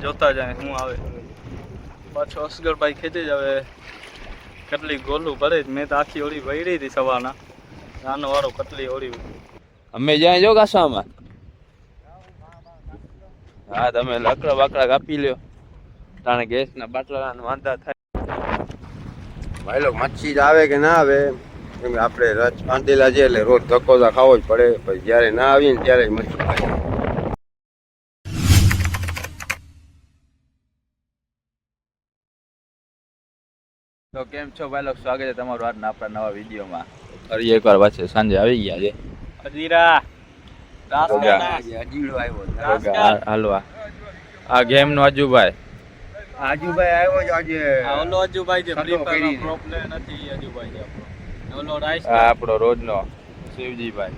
જોતા જાય શું આવે. પાછો અસગરભાઈ ખેંચી જ હવે કેટલી ગોલું ભરે જ. મેં તો આખી ઓળી વળી હતી સવારના. નાનો વાળો કેટલી ઓળી અમે જ્યાં જો કાસામાં. હા તમે લાકડા બાકડા કાપી લ્યો. તાણે ગેસના બાટલા વાંધા થાય. ભાઈ લોક મચ્છી જ આવે કે ના આવે કેમ કે આપણે રચ બાંધેલા છે એટલે રોજ ધક્કો તો ખાવો જ પડે. પછી જ્યારે ના આવીએ ને ત્યારે મચ્છી ખાઈએ. તો કેમ છો ભાઈ લોકો, સ્વાગત છે તમારું આજના આપણા નવા વિડીયોમાં. ફરી એકવાર પાછું સાંજે આવી ગયા છે. અજીરા અજીડો આવ્યો હાલવા આ ગેમ નો અજુભાઈ. આજુભાઈ આવ્યો છે આજે. ઓલો અજુભાઈ જે ફ્રી ફાયર પ્રો પ્લેયર નથી અજુભાઈ છે આપણો. ઓલો રાઈસ આ આપણો રોજનો શિવજીભાઈ.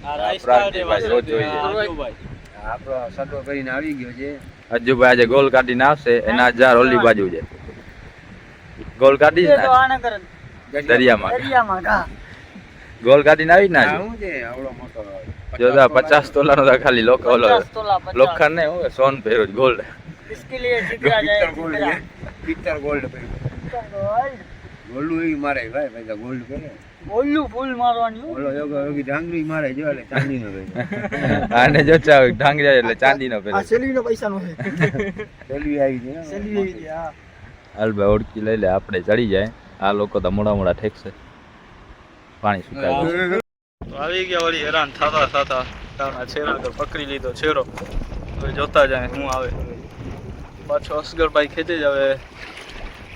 આ રાઈસ પ્રાંતિભાઈ રોજ જોઈએ. અજુભાઈ આપણો સટો કરીને આવી ગયો છે. અજુભાઈ આજે ગોલ કાઢીને આવશે. એના 1000 ઓલી બાજુ છે. ગોલ કાઢી ને દરિયામાં ગોલ કાઢીને આવી ના શું છે આવડો મોટો જો 50 તોલાનો તો ખાલી લોખંડ ને હું સોન પહેર્યો ગોલ્ડ. इसके लिए जिगरा जाए પિત્તર ગોલ્ડ ગોલ્ડ ઈ મારે ભાઈ ભાઈ ગોલ્ડ પહેરે. ઓલું ફૂલ મારવાની ઓલો યોગી ડાંગરી મારે જો એટલે ચાંદી નો પહેરે. આને જો ઢાંગરી એટલે ચાંદી નો પહેરે. આ સેલવી નો પૈસા નો છે. સેલવી આવી છે સેલવી આવી છે. હા હાલ ભાઈ ઓળખી લઈ લે, આપણે ચડી જાય. આ લોકો તો મોડા ઠેકશે. પાણી સુકાય તો આવી ગયા વળી હેરાન થતા તારા છેરા તો પકડી લીધો છેરો. હવે જોતા જાય શું આવે. પાછો અસગરભાઈ ખેંચી જ હવે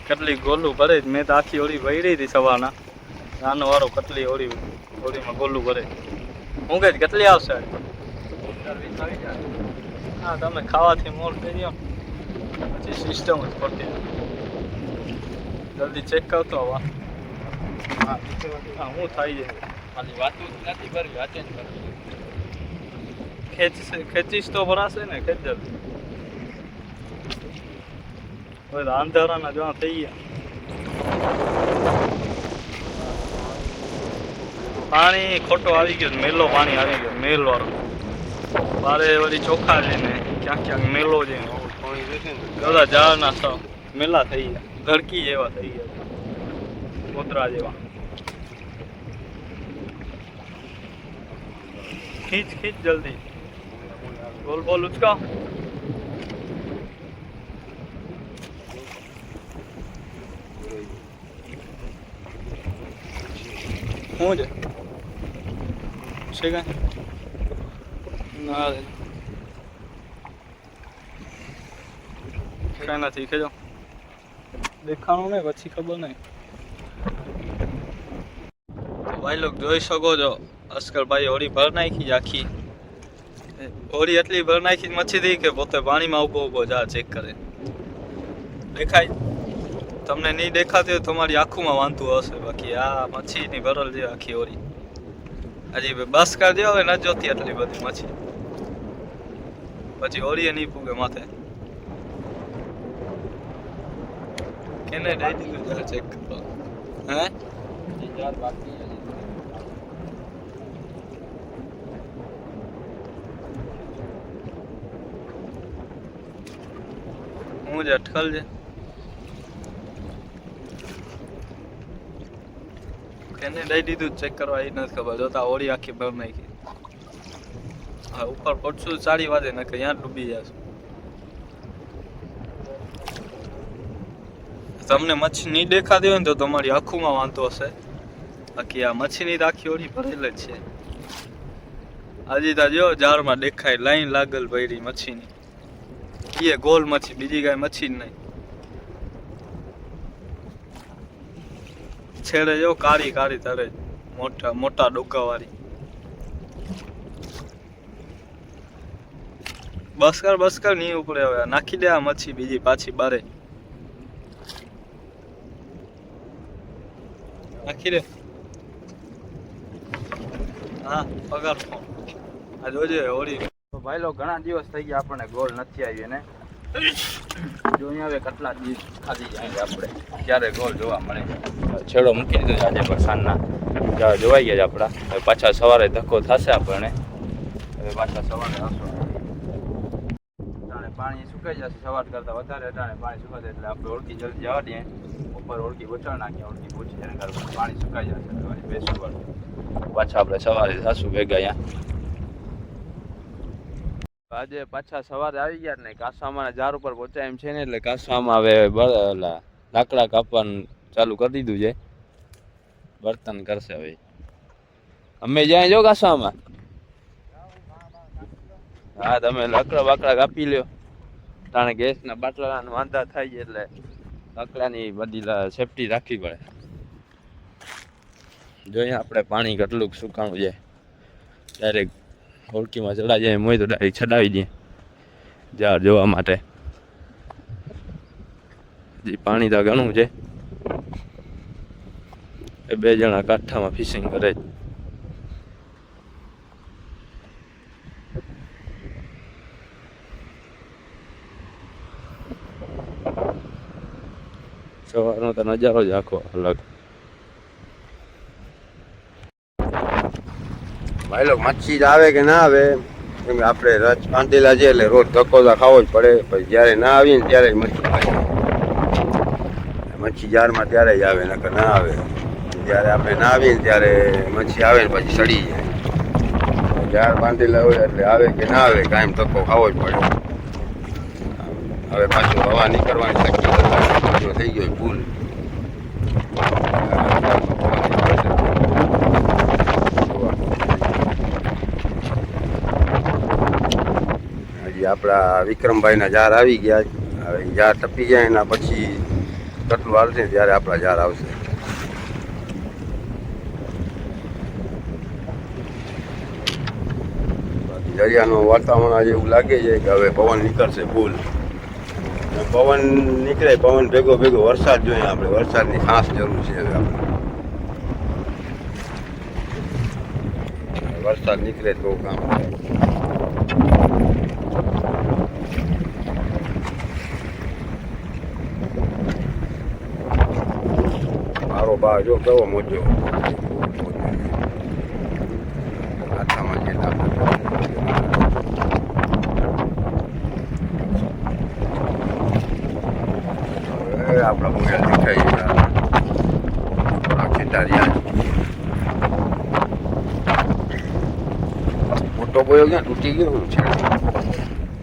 કેટલી ગોલું ભરે જ. મેં તો આખી ઓળી વળી હતી સવારના. નાનો વાળો કેટલી ઓળીમાં ગોલું ભરે. હું કહે કેટલી આવશે? હા તમે ખાવાથી મોર થઈ ગયો પછી સિસ્ટમ જ પડતી. જલ્દી ચેક કરતો આવા. હા શું થાય છે? ખાલી વાતું જ નથી ભરવી, વાંચે જ ભરવી. ખેંચીશ તો ભરાશે ને. ખેંચ જલ્દી. હવે તો અંધારાના જોવા થઈ ગયા. પાણી ખોટો આવી ગયો. મેલો પાણી આવી ગયો. મેલ વાળો બારે વળી ચોખા છે ને ક્યાંક મેલો છે. બધા ઝાડના સાવ મેલા થઈ ગયા. ધડકી જેવા થઈ ગયા. કોતરા જેવા. ખીચ જલ્દી. બોલ ઉચકા. શું છે કઈ ના કઈ નથી. ખેજો દેખાણું નહીં પછી ખબર નહીં. ભાઈ લોક જોઈ શકો છો અસ્કરભાઈ હોળી ભર નાખી જ આખી. હોળી એટલી ભર નાખી મચ્છી હતી કે પોતે પાણીમાં ઉભો જા ચેક કરે. દેખાય તમને નહીં દેખાતી હોય તમારી આંખોમાં વાંધું હશે. બાકી આ મચ્છીની ભરલ છે આખી હોળી. હજી બસ કર દે હવે ન જોતી એટલી બધી મચ્છી. પછી હોળીએ નહીં પૂગે માથે. કેને દઈ દીધું જરા ચેક કરો. હે હું જ અટકલ છે. એને દઈ દીધું ચેક કરવા એ નથી ખબર. જોતા હોળી આખી ભર નાખી. હા ઉપર પડશું 4 વાગે ને કે ત્યાં ડૂબી જશું. તમને મચ્છી નહીં દેખાતી હોય ને તો તમારી આંખોમાં વાંધો હશે. બાકી આ મચ્છીની તો આખી હોળી ભરેલ જ છે. હજી તો જો ઝાડમાં દેખાય લાઈન લાગલ પડી મચ્છીની. એ ગોલ મચ્છી, બીજી કાંઈ મચ્છી જ નહીં. છેડે જો કાળી તરે મોટા ડોકા વાળી. બસકર નહીં ઉપડે. હવે નાખી દે આ મચ્છી બીજી પાછી બારે નાખી દે. હા પગાર આ જોજે હોળી. ભાઈ લોકો ઘણા દિવસ થઈ ગયા આપણને ગોલ નથી આવી ને. જો અહીંયા હવે કેટલા દિવસ ખાલી જાય આપણે ક્યારે ગોલ જોવા મળે. છેડો મૂકી દીધો આજે પણ સાંજના જોવાઈ ગયા છે આપણા. હવે પાછા સવારે ધક્કો થશે આપણને. હવે પાછા સવારે આવશો. પાણી સુકાઈ જશે સવાર કરતાં વધારે અટાણે પાણી સુકાશે એટલે આપણે ઓળખી જલ્દી જવા દઈએ ઉપર ઓળખી બચાવ નાખીએ ઓળખી પૂછી જાય કારણ પાણી સુકાઈ જશે તમારી બેસવું પડે પાછા આપણે સવારે સાસુ ભેગા અહીંયા આજે પાછા સવારે આવી ગયા ને કાસવામાં ઝાડ ઉપર પહોંચ્યા એમ છે ને એટલે કાસવામાં હવે લાકડા કાપવાનું ચાલુ કરી દીધું છે બર્તન કરશે હવે અમે જ્યાં જો કાસવામાં હા તમે લાકડા બાકડા કાપી લ્યો તાણે ગેસના બાટલા વાંધા થાય એટલે લાકડાની બધી સેફટી રાખવી પડે જોઈએ આપણે પાણી કેટલું સુકાણું છે ડાયરેક્ટ હોળકીમાં ચડાઈ જાય હોય તો ડાયરેક્ટ ચડાવી દઈએ ઝાડ જોવા માટે હજી પાણી તો ઘણું છે એ બે જણા કાંઠામાં ફિશિંગ કરે સવારનો તો નજારો જ આખો અલગ ભાઈ લોક મચ્છી જ આવે કે ના આવે કેમ કે આપણે રચ બાંધેલા છે એટલે રોજ ધક્કો તો ખાવો જ પડે પછી જ્યારે ના આવીએ ને ત્યારે મચ્છી આવે મચ્છી જારમાં ત્યારે જ આવે નકર ના આવે જ્યારે આપણે ના આવીએ ને ત્યારે મચ્છી આવે ને પછી સડી જાય જાર બાંધેલા હોય એટલે આવે કે ના આવે કાયમ ધક્કો ખાવો જ પડે હવે પાછું હવા નીકળવાની શક્યતા થઈ ગયો ભૂલ હજી આપણા વિક્રમભાઈના ઝાર આવી ગયા હવે ઝાર ટપી જાય એના પછી કેટલું હાલશે ત્યારે આપણા ઝાર આવશે દરિયાનું વાતાવરણ આજે એવું લાગે છે કે હવે પવન નીકળશે ફૂલ પવન નીકળે પવન ભેગો ભેગો વરસાદ જોઈએ આપણે વરસાદની ખાસ જરૂર છે હવે આપણે વરસાદ નીકળે તો કામ થાય મારો બા જો કેવો મોજો હાથામાં જે આપણા મોબાઈલ દેખાય ખેતારિયા મોટો બોયો ક્યાં તૂટી ગયો છે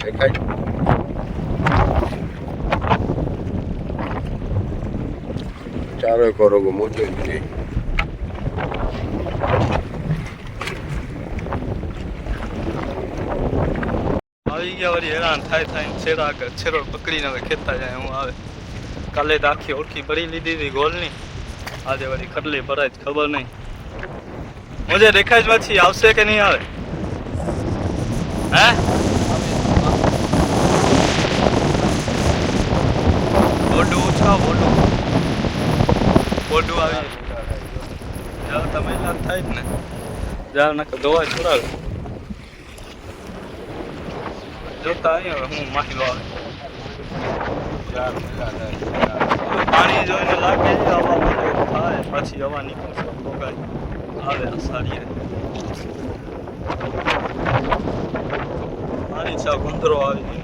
દેખાય ચારો કરોગો મોટો જ નહીં આવી ગયા વળી હેરાન થાય છેડો પકડીને હવે ખેતા જાય હું આવે કાલે તો આખી ઓળખી ભરી લીધી હતી ગોલની આજે વળી કટલી ભરાય ખબર નહીં મુજે દેખાય જ પછી આવશે કે નહીં આવે હે બોડું આવી જાવ તમે થાય જ ને જાવ ને ધોવાય છોડાવે જોતા અહીંયા હું માહિલો આવે પાણી જોઈને લાગે હવા થાય પછી હવા નીકળશે ભોગાય આવે સારી પાણી સા ગુંદરો આવી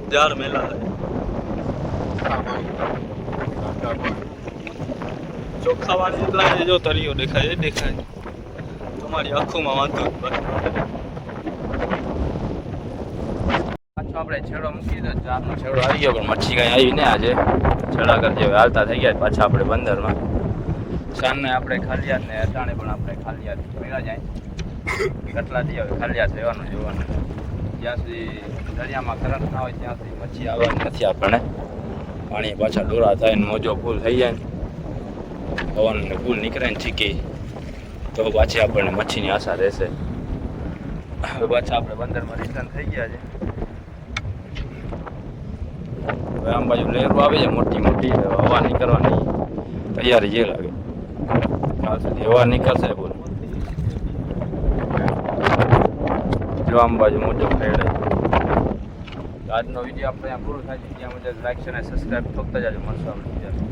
ઝાડ મેલા ચોખ્ખા પાણી એટલા જો તરીઓ દેખાય એ દેખાય તમારી આંખોમાં વાંધો આપણે છેડો મૂકી દીધો ચારનો છેડો આવી ગયો પણ મચ્છી કાંઈ આવી ને આજે છેડા કરજે હવે હાલતા થઈ ગયા પાછા આપણે બંદરમાં સાંજને આપણે ખાલિયાત ને અટાણે પણ આપણે ખાલિયાત મેળા જાય કેટલા દી હવે ખાલિયાત રહેવાનું જોવાનું જ્યાં સુધી દરિયામાં કરંટ ના હોય ત્યાં સુધી મચ્છી આવવાની નથી આપણને પાણી પાછા ડોરા થાય ને મોજો ફૂલ થઈ જાય ને પવન ને ફૂલ નીકળે ને ચીકી તો પાછી આપણને મચ્છીની આશા રહેશે હવે પાછા આપણે બંદરમાં રિટર્ન થઈ ગયા છે હવે આમ બાજુ લહેરો આવે છે મોટી મોટી હવા નીકળવાની તૈયારી જે લાગે ત્યાં સુધી હવા નીકળશે બોલ જો આમ બાજુ મોટો ફેડે આજનો વિડીયો આપણે અહીંયા પૂરો થાય છે ત્યાં મુજબ લાઈક અને સબસ્ક્રાઈબ ઠોકતા જાજો મળશું આપણે